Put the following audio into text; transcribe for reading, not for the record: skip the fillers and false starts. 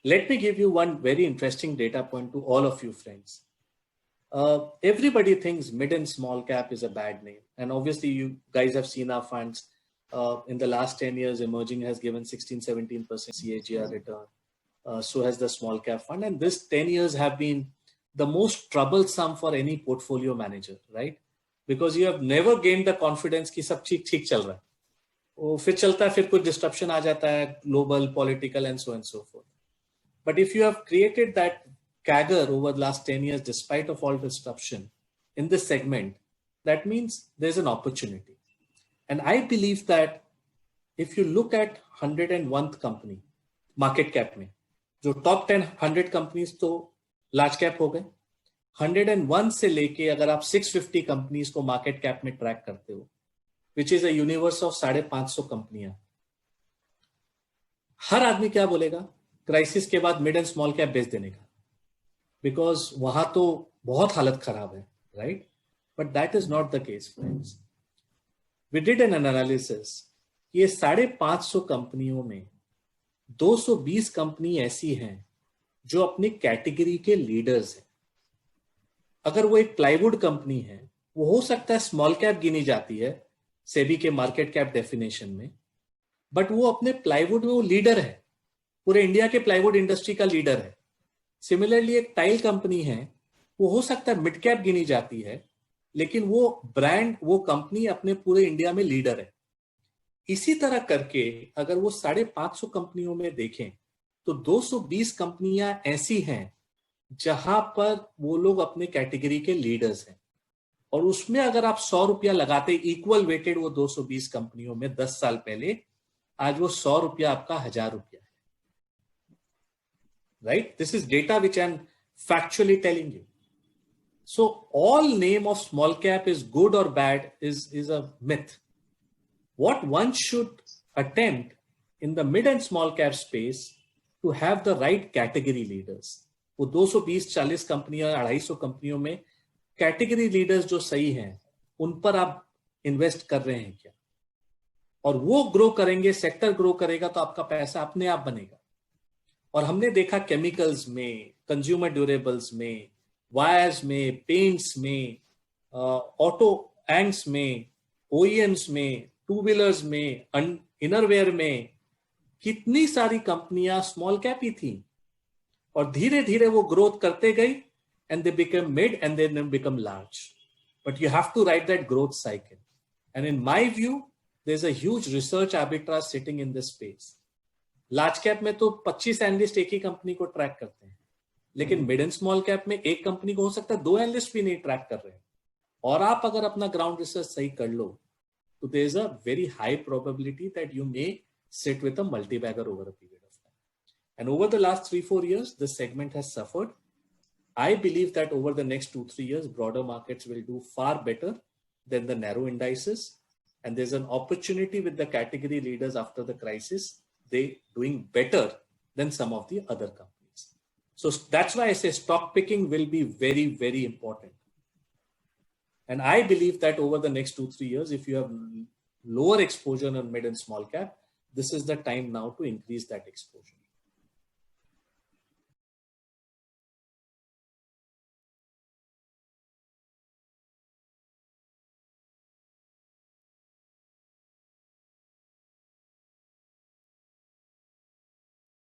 Let me give you one very interesting data point to all of you friends. Everybody thinks mid and small cap is a bad name. And obviously you guys have seen our funds. In the last 10 years, emerging has given 16-17% CAGR return. So has the small cap fund. And this 10 years have been the most troublesome for any portfolio manager, right? Because you have never gained the confidence कि सब ठीक ठीक चल रहा है. वो फिर चलता है, फिर कुछ disruption आ जाता है, global, political and so forth. But if you have created that CAGR over the last 10 years, despite of all disruption in this segment, that means there's an opportunity. And I believe that if you look at 101th company, market cap में, जो top 10, 100 companies तो large cap हो गए, 101 से लेके अगर आप 650 companies को market cap में track करते हो, which is a universe of 550 कंपनियां, हर आदमी क्या बोलेगा क्राइसिस के बाद मिड एंड स्मॉल कैप बेच देने का, बिकॉज वहां तो बहुत हालत खराब है, right? But that is not the case friends. We did an analysis. ये 550 कंपनियों में 220 कंपनी ऐसी हैं जो अपनी कैटेगरी के लीडर्स हैं. अगर वो एक प्लाईवुड कंपनी है, वो हो सकता है स्मॉल कैप गिनी जाती है सेबी के मार्केट कैप डेफिनेशन में, बट वो अपने प्लाईवुड में वो लीडर है, पूरे इंडिया के प्लाईवुड इंडस्ट्री का लीडर है. सिमिलरली एक टाइल कंपनी है, वो हो सकता है मिड कैप गिनी जाती है, लेकिन वो ब्रांड, वो कंपनी अपने पूरे इंडिया में लीडर है. इसी तरह करके अगर वो 550 कंपनियों में देखें तो 220 कंपनियां ऐसी हैं जहां पर वो लोग अपने कैटेगरी के लीडर्स हैं. और उसमें अगर आप 100 रुपया लगाते इक्वल वेटेड वो 220 कंपनियों में 10 साल पहले, आज वो 100 रुपया आपका 1000 रुपया है. Right? This is data which I'm factually telling you. So all name of small cap is good or bad is a myth. What one should attempt in the mid and small cap space to have the right category leaders. वो 220-40 कंपनियां, 250 कंपनियों में category leaders जो सही हैं, उन पर आप इन्वेस्ट कर रहे हैं क्या? और वो ग्रो करेंगे, सेक्टर ग्रो करेगा तो आपका पैसा अपने आप बनेगा. और हमने देखा केमिकल्स में, कंज्यूमर ड्यूरेबल्स में, वायर्स में, पेंट्स में, ऑटो एंड्स में, ओईएम्स में, टू व्हीलर्स में, इनरवेयर में, कितनी सारी कंपनियां स्मॉल कैप ही थी. और धीरे धीरे वो ग्रोथ करते गई and they become mid and then become large. But you have to ride that growth cycle. And in my view, there's a huge research arbitrage sitting in this space. Large cap में तो 25 analyst एक ही company को track करते हैं, लेकिन mid and small cap में एक company को हो सकता है 2 एनालिस्ट भी नहीं ट्रैक कर रहे हैं. और आप अगर अपना ग्राउंड रिसर्च सही कर लो तो there is a very high probability that you may sit with a multibagger over a period of time. And over the last 3-4 years this segment has suffered. I believe that over the next 2-3 years, broader markets will do far better than the narrow indices. And there's an opportunity with the category leaders after the crisis, they doing better than some of the other companies. So that's why I say stock picking will be very, very important. And I believe that over the next 2-3 years, if you have lower exposure on mid and small cap, this is the time now to increase that exposure.